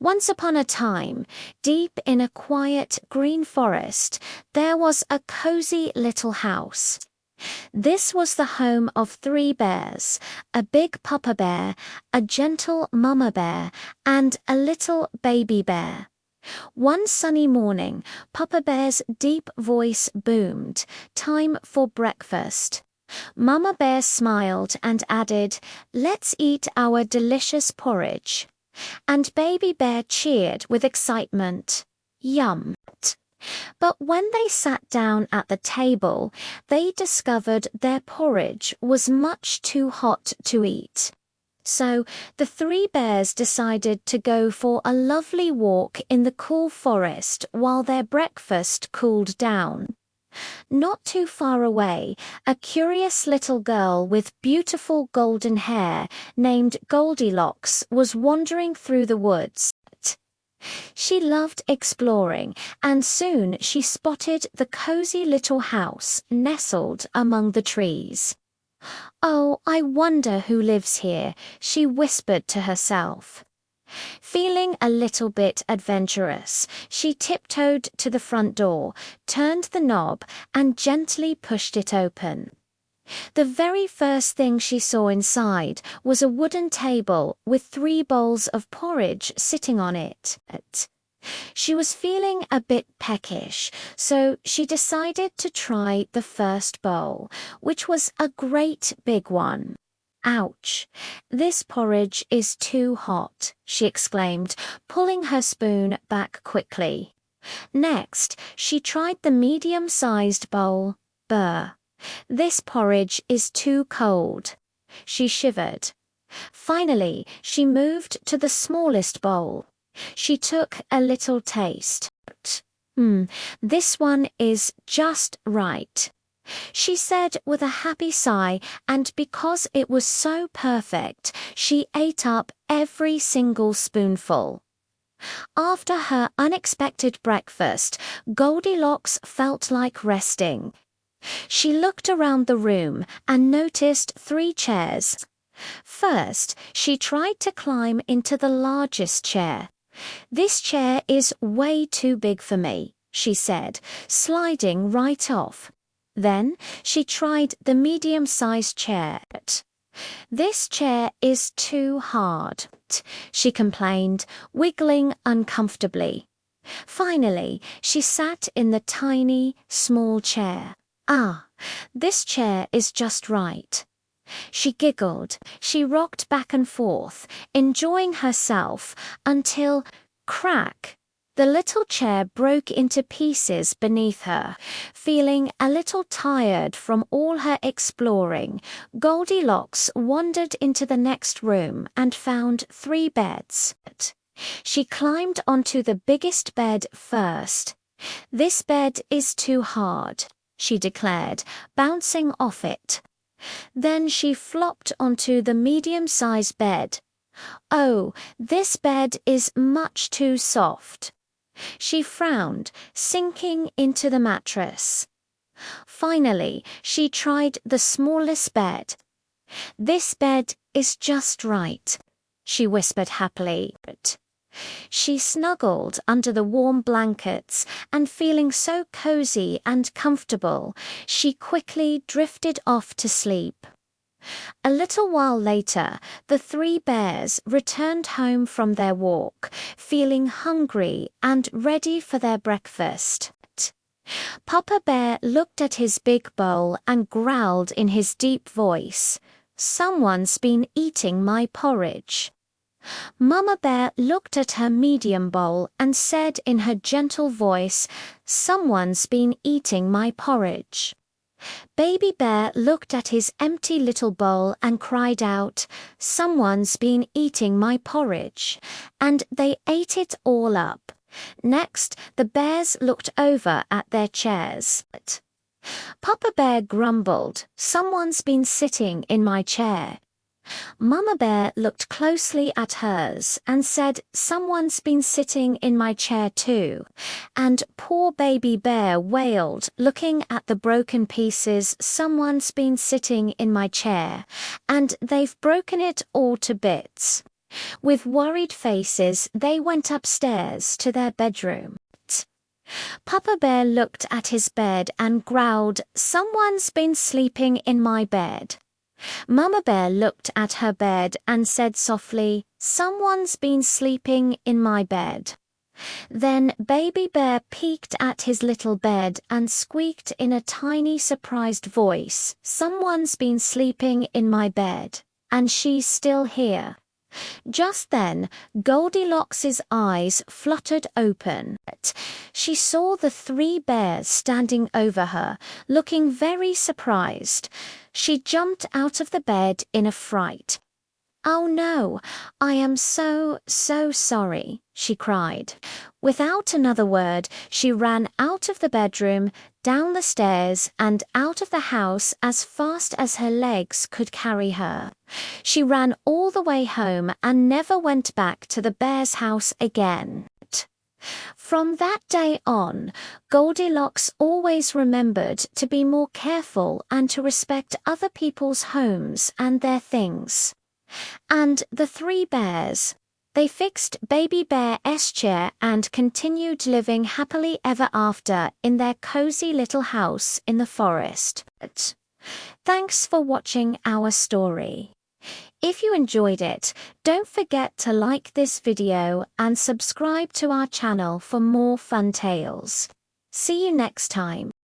Once upon a time, deep in a quiet green forest, there was a cozy little house. This was the home of 3 bears, a big papa bear, a gentle mama bear, and a little baby bear. One sunny morning, Papa Bear's deep voice boomed, "Time for breakfast." Mama Bear smiled and added, "Let's eat our delicious porridge." And Baby Bear cheered with excitement, "Yum." But when they sat down at the table, they discovered their porridge was much too hot to eat. So the 3 bears decided to go for a lovely walk in the cool forest while their breakfast cooled down. Not too far away, a curious little girl with beautiful golden hair named Goldilocks was wandering through the woods. She loved exploring, and soon she spotted the cozy little house nestled among the trees. "Oh, I wonder who lives here," she whispered to herself. Feeling a little bit adventurous, she tiptoed to the front door, turned the knob, and gently pushed it open. The very first thing she saw inside was a wooden table with 3 bowls of porridge sitting on it. She was feeling a bit peckish, so she decided to try the first bowl, which was a great big one. "Ouch! This porridge is too hot," she exclaimed, pulling her spoon back quickly. Next, she tried the medium-sized bowl. "Brr! This porridge is too cold." She shivered. Finally, she moved to the smallest bowl. She took a little taste. This one is just right," she said with a happy sigh, and because it was so perfect, she ate up every single spoonful. After her unexpected breakfast, Goldilocks felt like resting. She looked around the room and noticed 3 chairs. First, she tried to climb into the largest chair. "This chair is way too big for me," she said, sliding right off. Then she tried the medium-sized chair. "This chair is too hard," she complained, wiggling uncomfortably. Finally, she sat in the tiny, small chair. "Ah, this chair is just right." She giggled. She rocked back and forth, enjoying herself, until, crack! The little chair broke into pieces beneath her. Feeling a little tired from all her exploring, Goldilocks wandered into the next room and found 3 beds. She climbed onto the biggest bed first. "This bed is too hard," she declared, bouncing off it. Then she flopped onto the medium-sized bed. "Oh, this bed is much too soft." She frowned, sinking into the mattress. Finally, she tried the smallest bed. "This bed is just right," she whispered happily. She snuggled under the warm blankets, and feeling so cozy and comfortable, she quickly drifted off to sleep. A little while later, the 3 bears returned home from their walk, feeling hungry and ready for their breakfast. Papa Bear looked at his big bowl and growled in his deep voice, "Someone's been eating my porridge." Mama Bear looked at her medium bowl and said in her gentle voice, "Someone's been eating my porridge." Baby Bear looked at his empty little bowl and cried out, "Someone's been eating my porridge," and they ate it all up. Next, the bears looked over at their chairs. Papa Bear grumbled, "Someone's been sitting in my chair." Mama Bear looked closely at hers and said, "Someone's been sitting in my chair too." And poor Baby Bear wailed, looking at the broken pieces, "Someone's been sitting in my chair, and they've broken it all to bits." With worried faces, they went upstairs to their bedroom. Papa Bear looked at his bed and growled, "Someone's been sleeping in my bed." Mama Bear looked at her bed and said softly, "Someone's been sleeping in my bed." Then Baby Bear peeked at his little bed and squeaked in a tiny surprised voice, "Someone's been sleeping in my bed, and she's still here." Just then, Goldilocks' eyes fluttered open. She saw the three bears standing over her, looking very surprised. She jumped out of the bed in a fright. "Oh no, I am so sorry," she cried. Without another word, she ran out of the bedroom, down the stairs, and out of the house as fast as her legs could carry her. She ran all the way home and never went back to the bear's house again. From that day on, Goldilocks always remembered to be more careful and to respect other people's homes and their things. And the three bears, they fixed Baby Bear's chair and continued living happily ever after in their cozy little house in the forest. Thanks for watching our story. If you enjoyed it, don't forget to like this video and subscribe to our channel for more fun tales. See you next time.